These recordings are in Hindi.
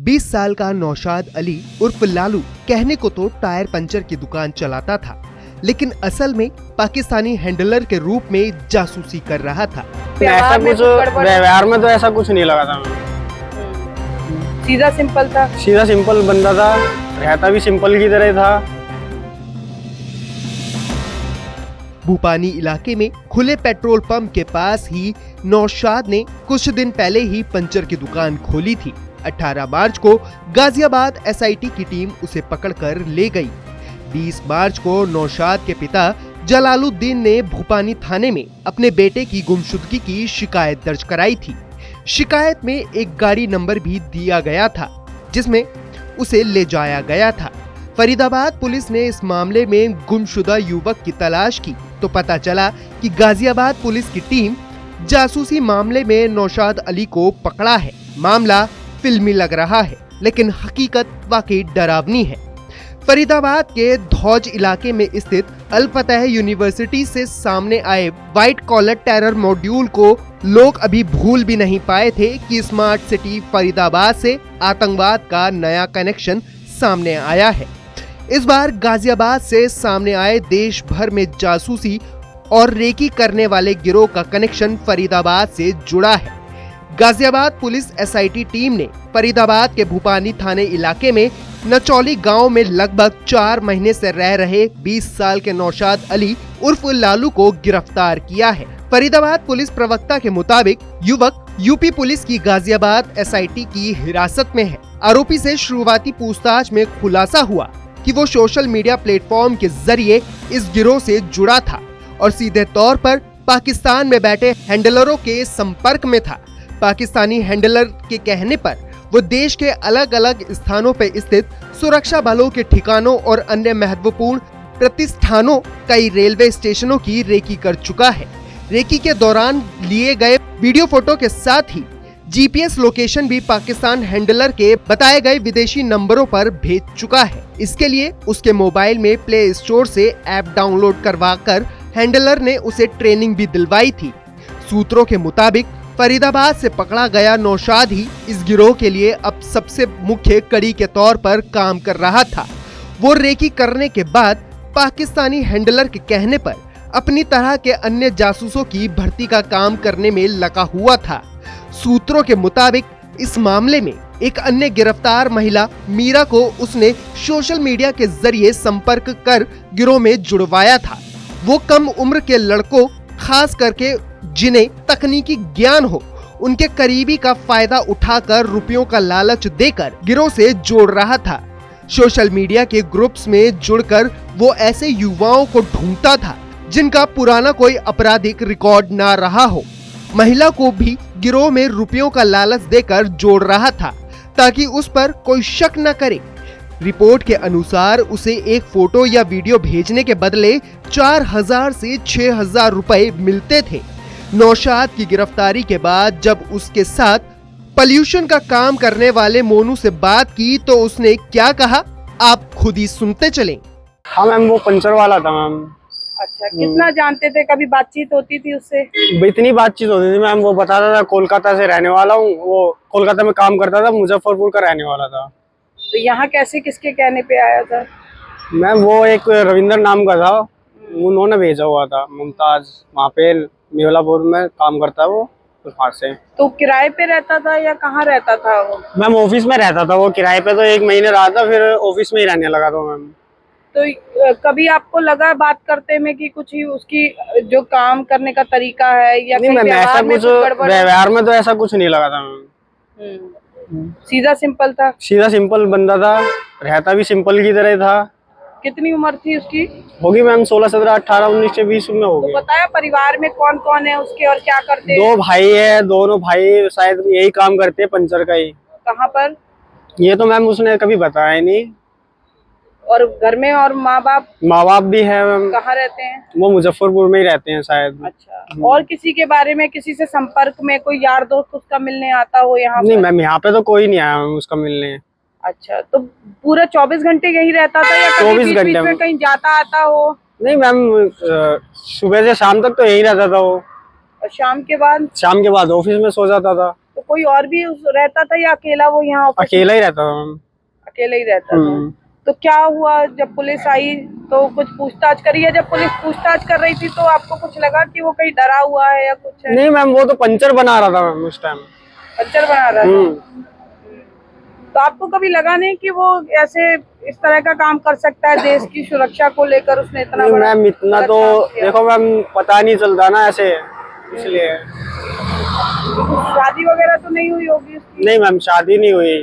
20 साल का नौशाद अली उर्फ लालू कहने को तो टायर पंचर की दुकान चलाता था, लेकिन असल में पाकिस्तानी हैंडलर के रूप में जासूसी कर रहा था। ऐसा कुछ व्यवहार में तो ऐसा कुछ नहीं लगा था। सीधा सिंपल था। सीधा सिंपल बंदा था, रहता भी सिंपल की तरह था। भूपानी इलाके में खुले पेट्रोल पंप के पास ही नौशाद ने कुछ दिन पहले ही पंचर की दुकान खोली थी। 18 मार्च को गाजियाबाद एसआईटी की टीम उसे पकड़कर ले गई। 20 मार्च को नौशाद के पिता जलालुद्दीन ने भूपानी थाने में अपने बेटे की गुमशुदगी की शिकायत दर्ज कराई थी। शिकायत में एक गाड़ी नंबर भी दिया गया था जिसमें उसे ले जाया गया था। फरीदाबाद पुलिस ने इस मामले में गुमशुदा युवक की तलाश की तो पता चला कि गाजियाबाद पुलिस की टीम जासूसी मामले में नौशाद अली को पकड़ा है। मामला फिल्मी लग रहा है, लेकिन हकीकत वाकई डरावनी है। फरीदाबाद के धौज इलाके में स्थित अल फतह यूनिवर्सिटी से सामने आए व्हाइट कॉलर टेरर मॉड्यूल को लोग अभी भूल भी नहीं पाए थे कि स्मार्ट सिटी फरीदाबाद से आतंकवाद का नया कनेक्शन सामने आया है। इस बार गाजियाबाद से सामने आए देश भर में जासूसी और रेकी करने वाले गिरोह का कनेक्शन फरीदाबाद से जुड़ा है। गाजियाबाद पुलिस एसआईटी टीम ने फरीदाबाद के भूपानी थाने इलाके में नचौली गांव में लगभग 4 महीने से रह रहे 20 साल के नौशाद अली उर्फ लालू को गिरफ्तार किया है। फरीदाबाद पुलिस प्रवक्ता के मुताबिक युवक यूपी पुलिस की गाजियाबाद एसआईटी की हिरासत में है। आरोपी से शुरुआती पूछताछ में खुलासा हुआ कि वो सोशल मीडिया प्लेटफॉर्म के जरिए इस गिरोह से जुड़ा था और सीधे तौर पर पाकिस्तान में बैठे हैंडलरों के संपर्क में था। पाकिस्तानी हैंडलर के कहने पर वो देश के अलग अलग स्थानों पर स्थित सुरक्षा बलों के ठिकानों और अन्य महत्वपूर्ण प्रतिष्ठानों, कई रेलवे स्टेशनों की रेकी कर चुका है। रेकी के दौरान लिए गए वीडियो फोटो के साथ ही जीपीएस लोकेशन भी पाकिस्तान हैंडलर के बताए गए विदेशी नंबरों पर भेज चुका है। इसके लिए उसके मोबाइल में प्ले स्टोर से ऐप डाउनलोड करवाकर हैंडलर ने उसे ट्रेनिंग भी दिलवाई थी। सूत्रों के मुताबिक फरीदाबाद से पकड़ा गया नौशाद ही इस गिरोह के लिए अब सबसे मुख्य कड़ी के तौर पर काम कर रहा था। वो रेकी करने के बाद पाकिस्तानी हैंडलर के कहने पर अपनी तरह के अन्य जासूसों की भर्ती का काम करने में लगा हुआ था। सूत्रों के मुताबिक इस मामले में एक अन्य गिरफ्तार महिला मीरा को उसने सोशल मीडिया के जरिए संपर्क कर गिरोह में जुड़वाया था। वो कम उम्र के लड़कों, खास करके जिन्हें तकनीकी ज्ञान हो, उनके करीबी का फायदा उठाकर रुपयों का लालच देकर गिरोह से जोड़ रहा था। सोशल मीडिया के ग्रुप्स में जुड़कर वो ऐसे युवाओं को ढूंढता था जिनका पुराना कोई आपराधिक रिकॉर्ड ना रहा हो। महिला को भी गिरोह में रुपयों का लालच देकर जोड़ रहा था ताकि उस पर कोई शक न करे। रिपोर्ट के अनुसार उसे एक फोटो या वीडियो भेजने के बदले 4000 से 6000 रुपए मिलते थे। नौशाद की गिरफ्तारी के बाद जब उसके साथ पॉल्यूशन का काम करने वाले मोनू से बात की तो उसने क्या कहा, आप खुद ही सुनते चलें। हाँ मैम, वो पंचर वाला था मैम। अच्छा, कितना जानते थे? कभी बातचीत होती थी उससे? इतनी बातचीत होती थी मैम। वो बताता था कोलकाता से रहने वाला हूँ, वो कोलकाता में काम करता था, मुजफ्फरपुर का रहने वाला था। तो यहाँ कैसे, किसके कहने पे आया था? मैम वो एक रविंदर नाम का था, उन्होंने भेजा हुआ था। मुमताज वहाँ पे मेवलापुर में काम करता है वो, वहाँ से। तो किराए पे रहता था या कहाँ रहता था वो? मैम ऑफिस में रहता था वो। किराए पे तो 1 महीने रहा था, फिर ऑफिस में ही रहने लगा था मैम। तो कभी आपको लगा बात करते में कि कुछ ही उसकी जो काम करने का तरीका है या नहीं मैम, ऐसा कुछ व्यवहार में तो ऐसा कुछ नहीं लगा था मैम। सीधा सिंपल था। सीधा सिंपल बंदा था, रहता भी सिंपल की तरह था। कितनी उम्र थी उसकी? होगी मैम 16, 17, 18, 19 से 20 में होगी। तो बताया परिवार में कौन कौन है उसके और क्या करते हैं? 2 भाई है, दोनों भाई शायद यही काम करते हैं, पंचर का ही। कहाँ पर? ये तो मैम उसने कभी बताया नहीं। और घर में और माँ बाप भी है मैम। कहाँ रहते हैं? वो मुजफ्फरपुर में ही रहते हैं शायद। अच्छा, और किसी के बारे में, किसी से संपर्क में, कोई यार दोस्त उसका मिलने आता हो यहाँ? नहीं मैम, यहाँ पे तो कोई नहीं आया मैम उसका मिलने। अच्छा, तो पूरा 24 घंटे यहीं रहता था या कभी 24 बीच में कहीं जाता आता हो? नहीं मैम, सुबह से शाम तक तो यहीं रहता था वो। और शाम के बाद? शाम के बाद ऑफिस में सो जाता था। तो कोई और भी रहता था या अकेला वो यहाँ ऑफिस? अकेला ही रहता था मैम। अकेला ही रहता था। तो क्या हुआ जब पुलिस आई तो कुछ पूछताछ करी है? जब पुलिस पूछताछ कर रही थी तो आपको कुछ लगा कि वो कहीं डरा हुआ है या कुछ है? नहीं मैम, वो तो पंचर बना रहा था मैम उस टाइम। पंचर बना रहा था। तो आपको कभी लगा नहीं कि वो ऐसे इस तरह का काम कर सकता है? देश की सुरक्षा को लेकर उसने इतना नहीं बड़ा मैम, इतना तो देखो मैम, पता नहीं चलता ना ऐसे, इसलिए। शादी वगैरह तो नहीं हुई होगी उसकी? नहीं मैम, शादी नहीं हुई।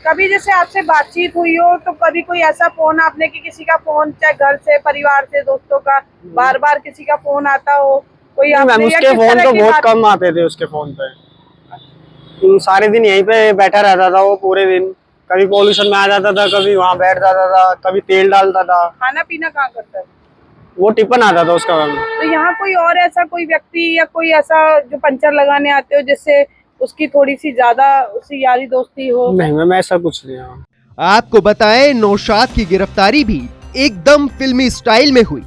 कभी जैसे आपसे बातचीत हुई हो तो कभी कोई ऐसा फोन आपने कि किसी का फोन, चाहे घर से, परिवार से, दोस्तों का, बार बार किसी का फोन आता हो कोई मैम आपने, या उसके किस फोन तरह तो की बहुत बात? कम आते थे उसके फोन पे। सारे दिन यहीं पे बैठा रहता था वो पूरे दिन। कभी पॉल्यूशन में आ जाता था, कभी वहाँ बैठ जाता था, कभी तेल डालता था। खाना पीना कहाँ करता है? वो टिफिन आता था उसका मैम। तो यहाँ कोई और ऐसा कोई व्यक्ति या कोई ऐसा जो पंचर लगाने आते हो जिससे उसकी थोड़ी सी ज्यादा उससे यारी दोस्ती हो? नहीं मैम, ऐसा कुछ नहीं है। आपको बताएं, नौशाद की गिरफ्तारी भी एकदम फिल्मी स्टाइल में हुई।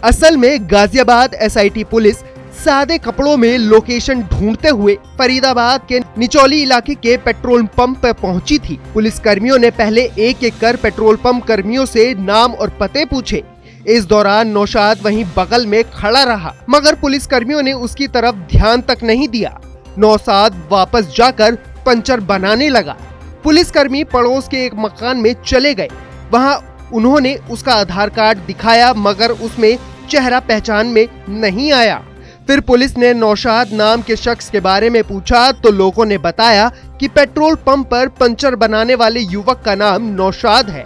असल में गाजियाबाद एसआईटी पुलिस सादे कपड़ों में लोकेशन ढूंढते हुए फरीदाबाद के निचौली इलाके के पेट्रोल पंप पर पहुंची थी। पुलिस कर्मियों ने पहले एक एक कर पेट्रोल पंप कर्मियों से नाम और पते पूछे। इस दौरान नौशाद वहीं बगल में खड़ा रहा, मगर पुलिस कर्मियों ने उसकी तरफ ध्यान तक नहीं दिया। नौशाद वापस जाकर पंचर बनाने लगा। पुलिसकर्मी पड़ोस के एक मकान में चले गए। वहां उन्होंने उसका आधार कार्ड दिखाया, मगर उसमें चेहरा पहचान में नहीं आया। फिर पुलिस ने नौशाद नाम के शख्स के बारे में पूछा तो लोगों ने बताया कि पेट्रोल पंप पर पंचर बनाने वाले युवक का नाम नौशाद है।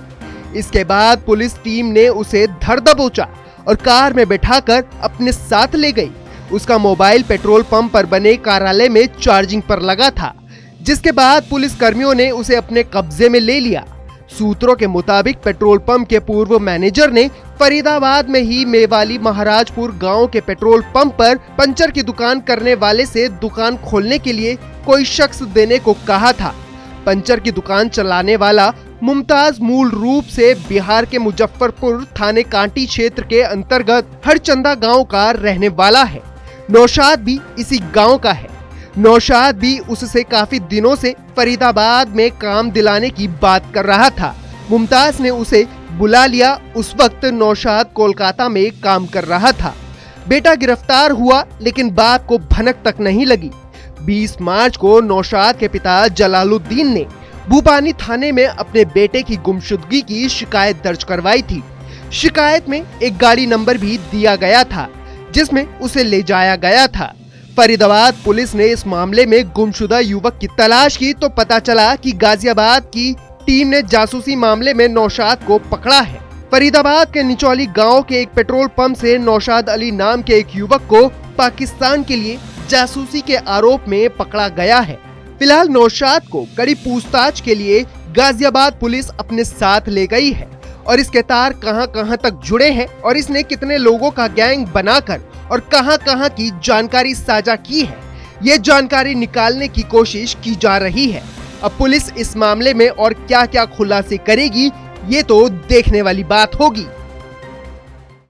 इसके बाद पुलिस टीम ने उसे धर दबोचा और कार में बैठाकर अपने साथ ले गई। उसका मोबाइल पेट्रोल पंप पर बने कार्यालय में चार्जिंग पर लगा था, जिसके बाद पुलिस कर्मियों ने उसे अपने कब्जे में ले लिया। सूत्रों के मुताबिक पेट्रोल पंप के पूर्व मैनेजर ने फरीदाबाद में ही मेवाली महाराजपुर गांव के पेट्रोल पंप पर पंचर की दुकान करने वाले से दुकान खोलने के लिए कोई शख्स देने को कहा था। पंचर की दुकान चलाने वाला मुमताज मूल रूप से बिहार के मुजफ्फरपुर थाने कांटी क्षेत्र के अंतर्गत हरचंदा गांव का रहने वाला है। नौशाद भी इसी गांव का है। नौशाद भी उससे काफी दिनों से फरीदाबाद में काम दिलाने की बात कर रहा था। मुमताज ने उसे बुला लिया। उस वक्त नौशाद कोलकाता में काम कर रहा था। बेटा गिरफ्तार हुआ, लेकिन बाप को भनक तक नहीं लगी। 20 मार्च को नौशाद के पिता जलालुद्दीन ने भूपानी थाने में अपने बेटे की गुमशुदगी की शिकायत दर्ज करवाई थी। शिकायत में एक गाड़ी नंबर भी दिया गया था जिसमें उसे ले जाया गया था। फरीदाबाद पुलिस ने इस मामले में गुमशुदा युवक की तलाश की तो पता चला कि गाजियाबाद की टीम ने जासूसी मामले में नौशाद को पकड़ा है। फरीदाबाद के निचौली गांव के एक पेट्रोल पंप से नौशाद अली नाम के एक युवक को पाकिस्तान के लिए जासूसी के आरोप में पकड़ा गया है। फिलहाल नौशाद को कड़ी पूछताछ के लिए गाजियाबाद पुलिस अपने साथ ले गई है और इसके तार कहां-कहां तक जुड़े हैं और इसने कितने लोगों का गैंग बनाकर और कहां-कहां की जानकारी साझा की है, ये जानकारी निकालने की कोशिश की जा रही है। अब पुलिस इस मामले में और क्या-क्या खुलासे करेगी, ये तो देखने वाली बात होगी।